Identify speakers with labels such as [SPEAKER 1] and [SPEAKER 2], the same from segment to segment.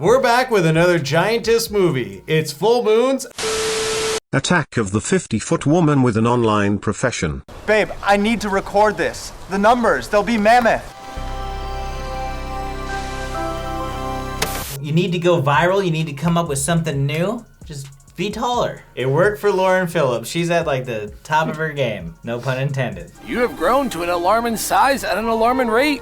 [SPEAKER 1] We're back with another giantess movie. It's Full Moon's
[SPEAKER 2] Attack of the 50-foot woman with an online profession.
[SPEAKER 3] Babe, I need to record this. The numbers, they'll be mammoth.
[SPEAKER 4] You need to go viral, you need to come up with something new. Just be taller. It worked for Lauren Phillips. She's at like the top of her game. No pun intended.
[SPEAKER 5] You have grown to an alarming size at an alarming rate.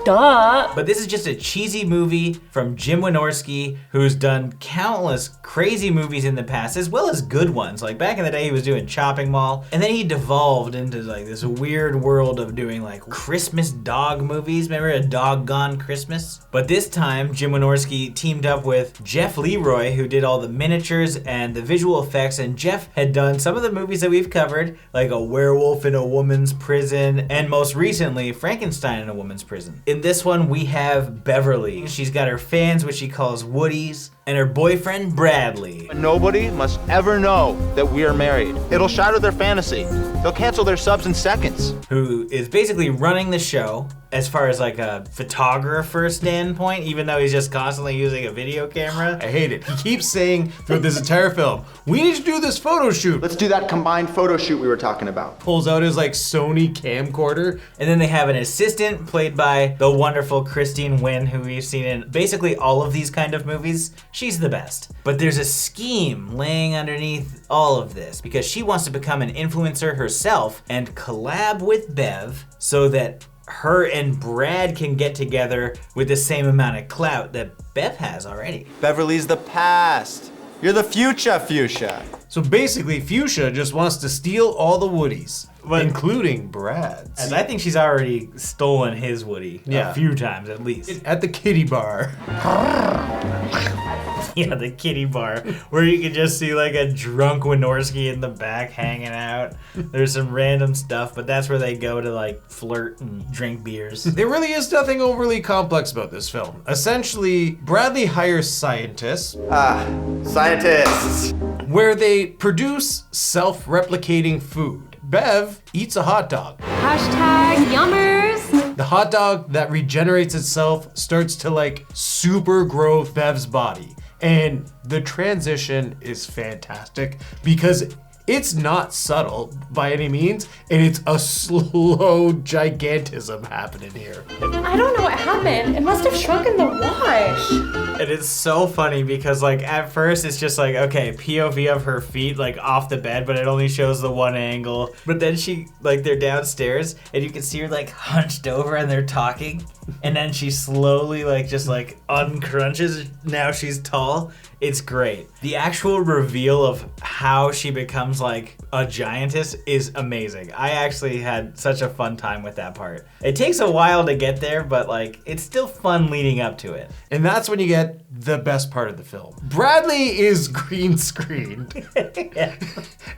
[SPEAKER 6] Duh.
[SPEAKER 4] But this is just a cheesy movie from Jim Wynorski, who's done countless crazy movies in the past, as well as good ones. Like back in the day, he was doing Chopping Mall, and then he devolved into like this weird world of doing like Christmas dog movies. Remember A Doggone Christmas? But this time, Jim Wynorski teamed up with Jeff Leroy, who did all the miniatures and the visual effects, and Jeff had done some of the movies that we've covered, like A Werewolf in a Woman's Prison, and most recently, Frankenstein in a Woman's Prison. In this one, we have Beverly. She's got her fans, which she calls Woodies, and her boyfriend, Bradley.
[SPEAKER 3] Nobody must ever know that we are married. It'll shatter their fantasy. They'll cancel their subs in seconds.
[SPEAKER 4] Who is basically running the show as far as like a photographer standpoint, even though he's just constantly using a video camera.
[SPEAKER 1] I hate it. He keeps saying throughout this entire film, we need to do this photo shoot.
[SPEAKER 3] Let's do that combined photo shoot we were talking about.
[SPEAKER 1] Pulls out his like Sony camcorder.
[SPEAKER 4] And then they have an assistant played by the wonderful Christine Wynn, who we've seen in basically all of these kind of movies. She's the best. But there's a scheme laying underneath all of this because she wants to become an influencer herself and collab with Bev so that her and Brad can get together with the same amount of clout that Bev has already.
[SPEAKER 3] Beverly's the past. You're the future, Fuchsia.
[SPEAKER 1] So basically, Fuchsia just wants to steal all the Woodies, including Brad's.
[SPEAKER 4] And I think she's already stolen his Woody a few times at least.
[SPEAKER 1] At the kitty bar.
[SPEAKER 4] Yeah, the kitty bar, where you can just see like a drunk Wynorski in the back hanging out. There's some random stuff, but that's where they go to like flirt and drink beers.
[SPEAKER 1] There really is nothing overly complex about this film. Essentially, Bradley hires scientists.
[SPEAKER 3] Scientists.
[SPEAKER 1] Where they produce self-replicating food. Bev eats a hot dog.
[SPEAKER 6] Hashtag yummers.
[SPEAKER 1] The hot dog that regenerates itself starts to like super grow Bev's body. And the transition is fantastic because it's not subtle by any means, and it's a slow gigantism happening here.
[SPEAKER 6] I don't know what happened. It must have shrunk in the wash.
[SPEAKER 4] And it's so funny because like at first it's just like, okay, POV of her feet like off the bed, but it only shows the one angle. But then she, like they're downstairs and you can see her like hunched over and they're talking. And then she slowly like just like uncrunches. Now she's tall. It's great. The actual reveal of how she becomes like a giantess is amazing. I actually had such a fun time with that part. It takes a while to get there, but like it's still fun leading up to it.
[SPEAKER 1] And that's when you get the best part of the film. Bradley is green screened.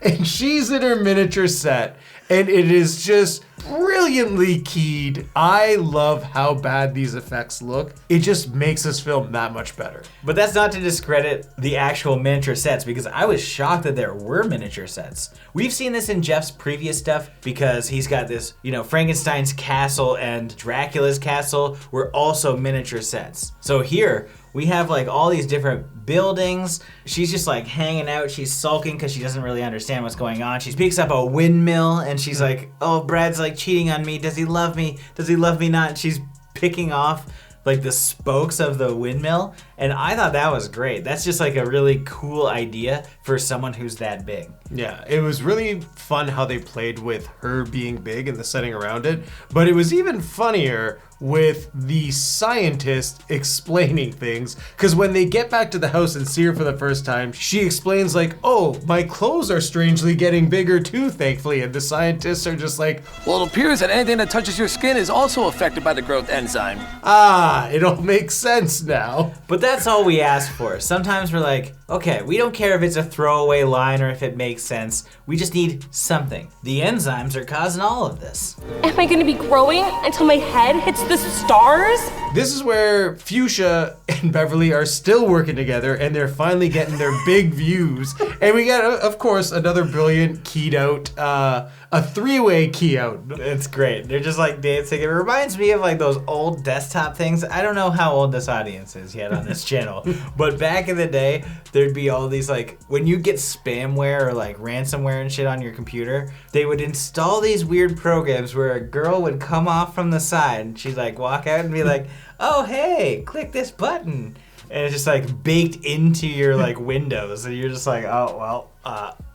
[SPEAKER 1] And she's in her miniature set. And it is just brilliantly keyed. I love how bad these effects look. It just makes this film that much better.
[SPEAKER 4] But that's not to discredit the actual miniature sets because I was shocked that there were miniature sets. We've seen this in Jeff's previous stuff because he's got this, you know, Frankenstein's castle and Dracula's castle were also miniature sets. So here, we have like all these different buildings. She's just like hanging out. She's sulking because she doesn't really understand what's going on. She picks up a windmill and she's like, oh, Brad's like cheating on me. Does he love me? Does he love me not? And she's picking off like the spokes of the windmill. And I thought that was great. That's just like a really cool idea for someone who's that big.
[SPEAKER 1] Yeah, it was really fun how they played with her being big and the setting around it. But it was even funnier with the scientist explaining things, because when they get back to the house and see her for the first time, she explains like, oh, my clothes are strangely getting bigger too, thankfully, and the scientists are just like,
[SPEAKER 5] well, it appears that anything that touches your skin is also affected by the growth enzyme.
[SPEAKER 1] Ah, it all makes sense now.
[SPEAKER 4] But that's all we ask for. Sometimes we're like, okay, we don't care if it's a throwaway line or if it makes sense. We just need something. The enzymes are causing all of this.
[SPEAKER 6] Am I gonna be growing until my head hits the stars?
[SPEAKER 1] This is where Fuchsia and Beverly are still working together and they're finally getting their big views. And we got, of course, another brilliant keyed out, a three-way key out.
[SPEAKER 4] It's great. They're just like dancing. It reminds me of like those old desktop things. I don't know how old this audience is yet on this channel. But back in the day, there'd be all these like, when you get spamware or like ransomware and shit on your computer, they would install these weird programs where a girl would come off from the side and she'd like walk out and be like, oh hey, click this button. And it's just like baked into your like windows, and you're just like, oh well,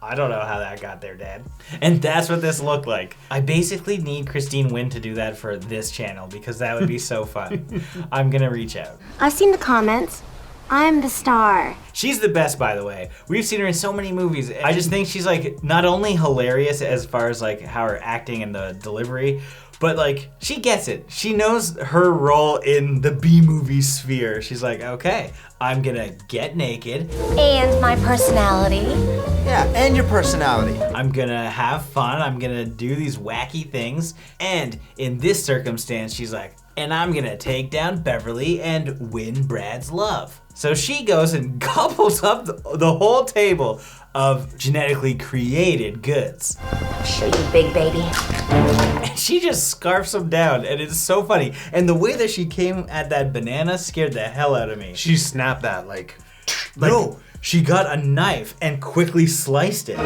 [SPEAKER 4] I don't know how that got there, Dad. And that's what this looked like. I basically need Christine Wynn to do that for this channel because that would be so fun. I'm gonna reach out.
[SPEAKER 7] I've seen the comments. I'm the star.
[SPEAKER 4] She's the best, by the way. We've seen her in so many movies. I just think she's like not only hilarious as far as like how her acting and the delivery, but like she gets it. She knows her role in the B-movie sphere. She's like, okay, I'm gonna get naked.
[SPEAKER 7] And my personality.
[SPEAKER 3] Yeah, and your personality.
[SPEAKER 4] I'm gonna have fun. I'm gonna do these wacky things. And in this circumstance, she's like, and I'm gonna take down Beverly and win Brad's love. So she goes and gobbles up the whole table of genetically created goods.
[SPEAKER 7] I'll show you, big baby.
[SPEAKER 4] And she just scarfs them down, and it's so funny. And the way that she came at that banana scared the hell out of me.
[SPEAKER 1] She snapped that like
[SPEAKER 4] No, she got a knife and quickly sliced it.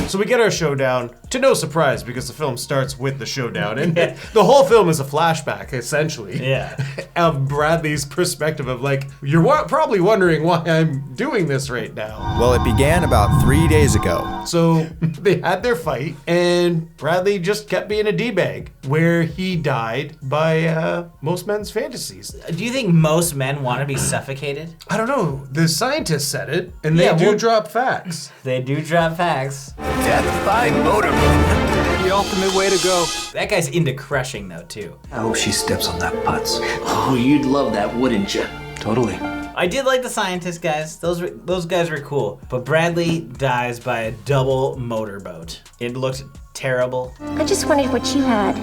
[SPEAKER 1] So we get our showdown, to no surprise, because the film starts with the showdown, and the whole film is a flashback, essentially.
[SPEAKER 4] Yeah.
[SPEAKER 1] Of Bradley's perspective of like, you're probably wondering why I'm doing this right now.
[SPEAKER 3] Well, it began about 3 days ago.
[SPEAKER 1] So they had their fight, and Bradley just kept being a D-bag, where he died by most men's fantasies.
[SPEAKER 4] Do you think most men want to be suffocated?
[SPEAKER 1] I don't know, the scientists said it, and they do drop facts.
[SPEAKER 4] They do drop facts.
[SPEAKER 5] Death by motor movement. The ultimate way to go.
[SPEAKER 4] That guy's into crushing though too.
[SPEAKER 8] I hope she steps on that putz. Oh, you'd love that, wouldn't you?
[SPEAKER 5] Totally.
[SPEAKER 4] I did like the scientist guys. Those guys were cool. But Bradley dies by a double motorboat. It looked terrible.
[SPEAKER 7] I just wondered what you had.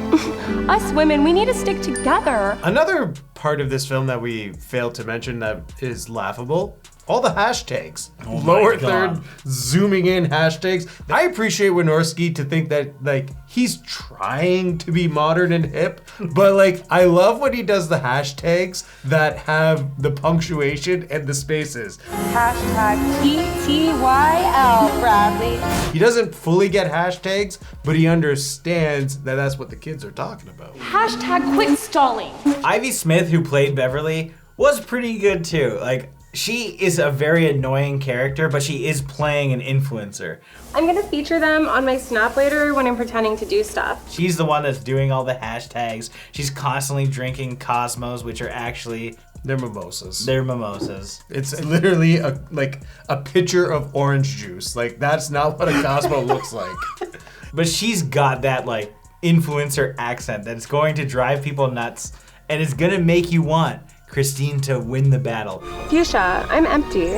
[SPEAKER 6] Us women, we need to stick together.
[SPEAKER 1] Another part of this film that we failed to mention that is laughable, all the hashtags.
[SPEAKER 4] Oh my
[SPEAKER 1] Lower
[SPEAKER 4] God.
[SPEAKER 1] third, zooming in hashtags. I appreciate Wynorski to think that like he's trying to be modern and hip, but like I love when he does the hashtags that have the punctuation and the spaces.
[SPEAKER 6] Hashtag TTYL, Bradley.
[SPEAKER 1] He doesn't fully get hashtags, but he understands that that's what the kids are talking about.
[SPEAKER 6] Hashtag quit stalling.
[SPEAKER 4] Ivy Smith, who played Beverly, was pretty good too. Like, she is a very annoying character, but she is playing an influencer.
[SPEAKER 6] I'm gonna feature them on my Snap later when I'm pretending to do stuff.
[SPEAKER 4] She's the one that's doing all the hashtags. She's constantly drinking Cosmos, which are actually,
[SPEAKER 1] They're mimosas.
[SPEAKER 4] they're mimosas.
[SPEAKER 1] It's literally a pitcher of orange juice. Like that's not what a Cosmo looks like.
[SPEAKER 4] But she's got that like influencer accent that's going to drive people nuts, and it's gonna make you want Christine to win the battle.
[SPEAKER 6] Fuchsia, I'm empty.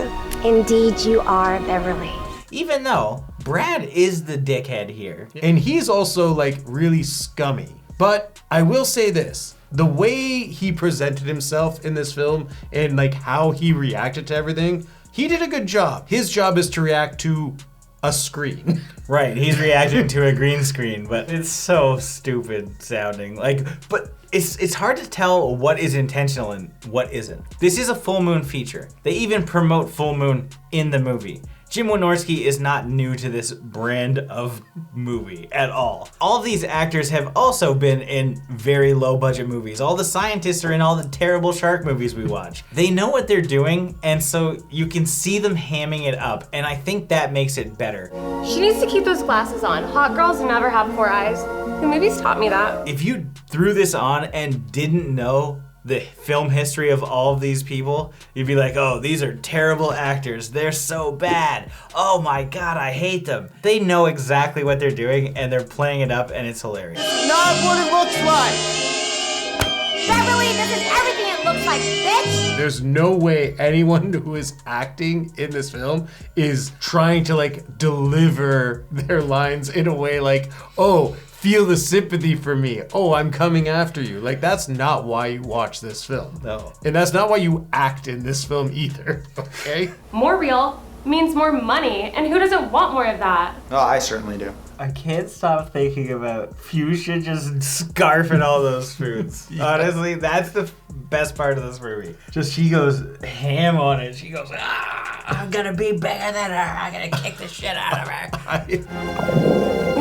[SPEAKER 7] Indeed you are, Beverly.
[SPEAKER 4] Even though Brad is the dickhead here.
[SPEAKER 1] And he's also like really scummy. But I will say this, the way he presented himself in this film and like how he reacted to everything, he did a good job. His job is to react to a screen.
[SPEAKER 4] Right, he's reacting to a green screen, but it's so stupid sounding. Like, but it's hard to tell what is intentional and what isn't. This is a full moon feature. They even promote full moon in the movie. Jim Wynorski is not new to this brand of movie at all. All of these actors have also been in very low budget movies. All the scientists are in all the terrible shark movies we watch. They know what they're doing, and so you can see them hamming it up, and I think that makes it better.
[SPEAKER 6] She needs to keep those glasses on. Hot girls never have 4 eyes. The movies taught me that.
[SPEAKER 4] If you threw this on and didn't know the film history of all of these people, you'd be like, oh, these are terrible actors. They're so bad. Oh my God, I hate them. They know exactly what they're doing and they're playing it up and it's hilarious.
[SPEAKER 3] Not what it looks like!
[SPEAKER 7] Beverly, this is everything it looks like, bitch!
[SPEAKER 1] There's no way anyone who is acting in this film is trying to like deliver their lines in a way like, oh, feel the sympathy for me. Oh, I'm coming after you. Like, that's not why you watch this film.
[SPEAKER 4] No.
[SPEAKER 1] And that's not why you act in this film either, okay?
[SPEAKER 6] More real means more money, and who doesn't want more of that?
[SPEAKER 3] Oh, I certainly do.
[SPEAKER 4] I can't stop thinking about Fuchsia just scarfing all those foods. Yeah. Honestly, that's the best part of this movie. Just she goes ham on it. She goes, I'm gonna be bigger than her. I'm gonna kick the shit out of her.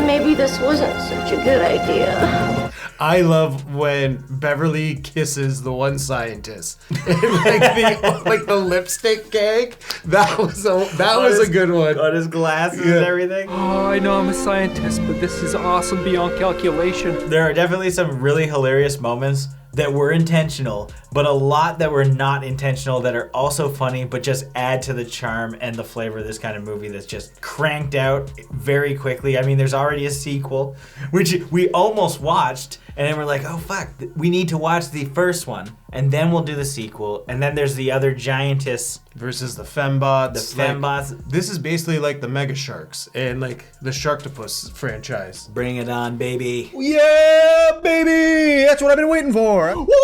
[SPEAKER 6] Maybe this wasn't such a good idea.
[SPEAKER 1] I love when Beverly kisses the one scientist. like the lipstick gag. That was a good one.
[SPEAKER 4] On his glasses and everything.
[SPEAKER 5] Oh, I know I'm a scientist, but this is awesome beyond calculation.
[SPEAKER 4] There are definitely some really hilarious moments that were intentional, but a lot that were not intentional that are also funny, but just add to the charm and the flavor of this kind of movie that's just cranked out very quickly. I mean, there's already a sequel, which we almost watched, and then we're like, oh fuck, we need to watch the first one, and then we'll do the sequel, and then there's the other giantess
[SPEAKER 1] versus the fembots.
[SPEAKER 4] The fembots.
[SPEAKER 1] This is basically like the Mega Sharks and like the Sharktopus franchise.
[SPEAKER 4] Bring it on, baby.
[SPEAKER 3] Yeah, baby! That's what I've been waiting for. Woo!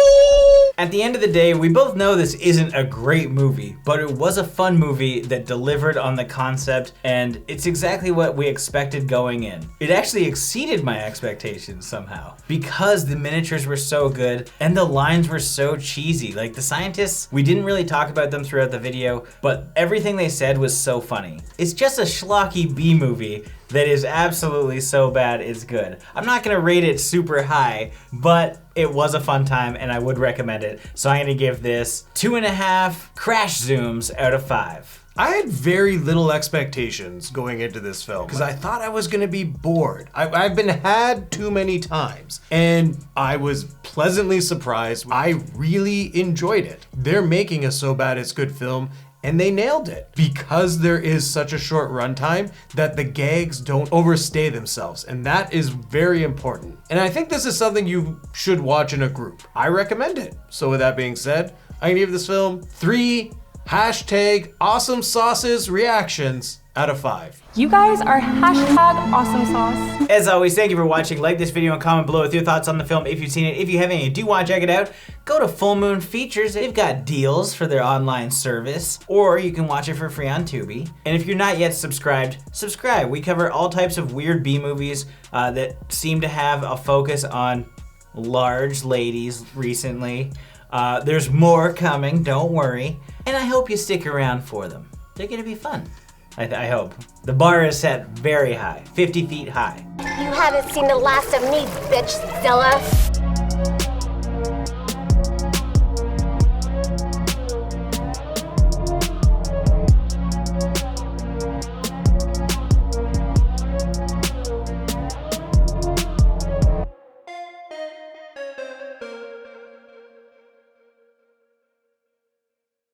[SPEAKER 4] At the end of the day, we both know this isn't a great movie, but it was a fun movie that delivered on the concept, and it's exactly what we expected going in. It actually exceeded my expectations somehow, because the miniatures were so good, and the lines were so cheesy. Like the scientists, we didn't really talk about them throughout the video, but everything they said was so funny. It's just a schlocky B movie that is absolutely so bad it's good. I'm not gonna rate it super high, but it was a fun time and I would recommend it. So I'm gonna give this 2.5 crash zooms out of 5.
[SPEAKER 1] I had very little expectations going into this film because I thought I was going to be bored. I've been had too many times, and I was pleasantly surprised. I really enjoyed it. They're making a So Bad It's Good film, and they nailed it because there is such a short runtime that the gags don't overstay themselves, and that is very important. And I think this is something you should watch in a group. I recommend it. So with that being said, I can give this film 3 #awesome sauces reactions out of 5.
[SPEAKER 6] You guys are #awesome sauce.
[SPEAKER 4] As always, thank you for watching. Like this video and comment below with your thoughts on the film if you've seen it. If you haven't and you do want to check it out, go to Full Moon Features. They've got deals for their online service, or you can watch it for free on Tubi. And if you're not yet subscribed, subscribe. We cover all types of weird B movies that seem to have a focus on large ladies recently. There's more coming, don't worry. And I hope you stick around for them. They're gonna be fun. I hope. The bar is set very high, 50 feet high.
[SPEAKER 7] You haven't seen the last of me, bitch, Zilla.